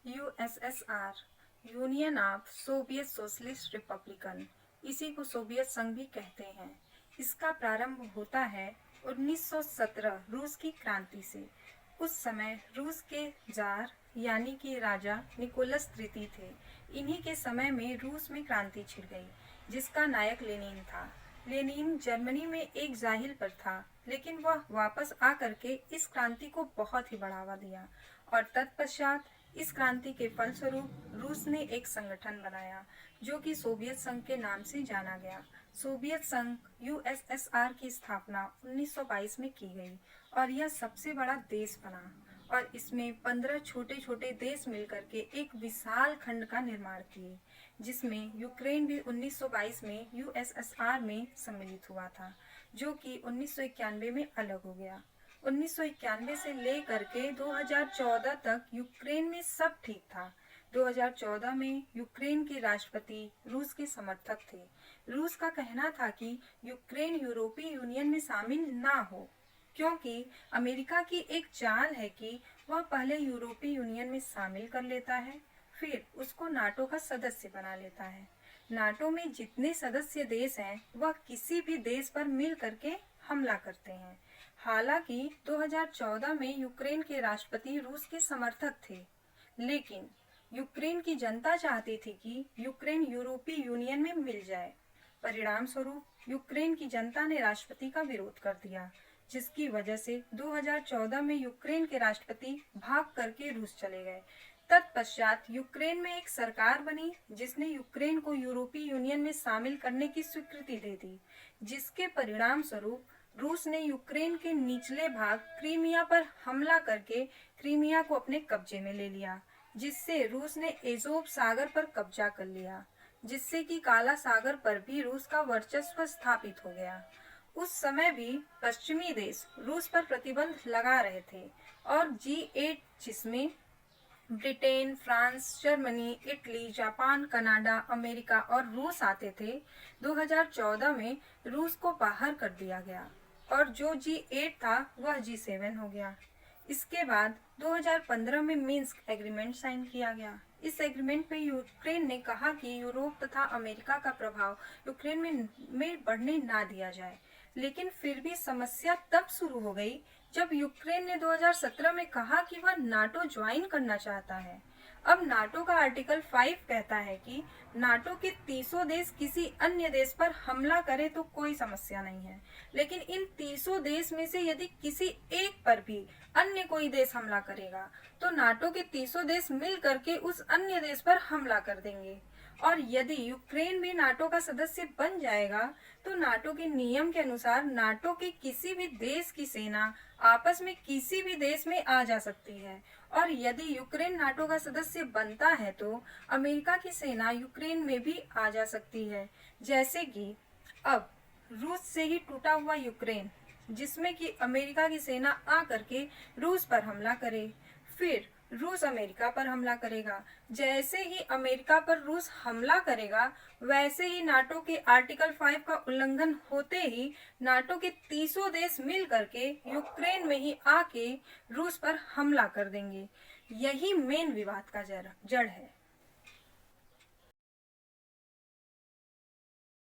USSR, union of Soviet socialist Republican, इसी को Soviet संघ भी कहते हैं। इसका प्रारंभ होता है 1917 रूस की क्रांति से। उस समय रूस के जार यानी कि राजा निकोलस तृतीय थे। इन्हीं के समय में रूस में क्रांति छिड़ गई, जिसका नायक लेनिन था। लेनिन जर्मनी में एक जाहिल पर था, लेकिन वह वापस आकर के इस क्रांति को बहुत ही बढ़ावा दिया और तत्पश्चात इस क्रांति के फलस्वरूप रूस ने एक संगठन बनाया जो कि सोवियत संघ के नाम से जाना गया। सोवियत संघ यूएसएसआर की स्थापना 1922 में की गई और यह सबसे बड़ा देश बना और इसमें 15 छोटे छोटे देश मिलकर के एक विशाल खंड का निर्माण किए, जिसमें यूक्रेन भी 1922 में यूएसएसआर में सम्मिलित हुआ था, जो कि 1991 में अलग हो गया। 1991 से लेकर के 2014 तक यूक्रेन में सब ठीक था। 2014 में यूक्रेन के राष्ट्रपति रूस के समर्थक थे। रूस का कहना था कि यूक्रेन यूरोपीय यूनियन में शामिल ना हो, क्योंकि अमेरिका की एक चाल है कि वह पहले यूरोपीय यूनियन में शामिल कर लेता है, फिर उसको नाटो का सदस्य बना लेता है। नाटो में जितने सदस्य देश हैं, वह किसी भी देश पर मिल करके हमला करते हैं। हालांकि 2014 में यूक्रेन के राष्ट्रपति रूस के समर्थक थे, लेकिन यूक्रेन की जनता चाहती थी कि यूक्रेन यूरोपीय यूनियन में मिल जाए। परिणाम स्वरूप यूक्रेन की जनता ने राष्ट्रपति का विरोध कर दिया, जिसकी वजह से 2014 में यूक्रेन के राष्ट्रपति भाग करके रूस चले गए। तत्पश्चात यूक्रेन में एक सरकार बनी जिसने यूक्रेन को यूरोपीय यूनियन में शामिल करने की स्वीकृति दे दी, जिसके परिणाम स्वरूप रूस ने यूक्रेन के निचले भाग क्रीमिया पर हमला करके क्रीमिया को अपने कब्जे में ले लिया, जिससे रूस ने एजोव सागर पर कब्जा कर लिया, जिससे कि काला सागर पर भी रूस का वर्चस्व स्थापित हो गया। उस समय भी पश्चिमी देश रूस पर प्रतिबंध लगा रहे थे और G8, जिसमें Britain, France, Germany, Italy, Japan, Canada, America और रूस आते थे, 2014 में रूस को बाहर कर दिया गया और जो G8 था वह G7 हो गया। इसके बाद 2015 में मिन्स्क एग्रीमेंट साइन किया गया। इस एग्रीमेंट में यूक्रेन ने कहा कि यूरोप तथा अमेरिका का प्रभाव यूक्रेन में बढ़ने ना दिया जाए, लेकिन फिर भी समस्या तब शुरू हो गई जब यूक्रेन ने 2017 में कहा कि वह नाटो ज्वाइन करना चाहता है। अब नाटो का आर्टिकल 5 कहता है कि नाटो के 300 देश किसी अन्य देश पर हमला करे तो कोई समस्या नहीं है, लेकिन इन 300 देश में से यदि किसी एक पर भी अन्य कोई देश हमला करेगा तो नाटो के 300 देश मिल करके उस अन्य देश पर हमला कर देंगे। और यदि यूक्रेन भी नाटो का सदस्य बन जाएगा तो नाटो के नियम के अनुसार नाटो के किसी भी देश की सेना आपस में किसी भी देश में आ जा सकती है। और यदि यूक्रेन नाटो का सदस्य बनता है तो अमेरिका की सेना यूक्रेन में भी आ जा सकती है। जैसे कि अब रूस से ही टूटा हुआ यूक्रेन, जिसमें कि अमेरिका की सेना आ करके रूस पर हमला करे, फिर रूस अमेरिका पर हमला करेगा। जैसे ही अमेरिका पर रूस हमला करेगा, वैसे ही नाटो के आर्टिकल 5 का उल्लंघन होते ही नाटो के 300 देश मिल करके यूक्रेन में ही आके रूस पर हमला कर देंगे। यही मेन विवाद का जड़ है।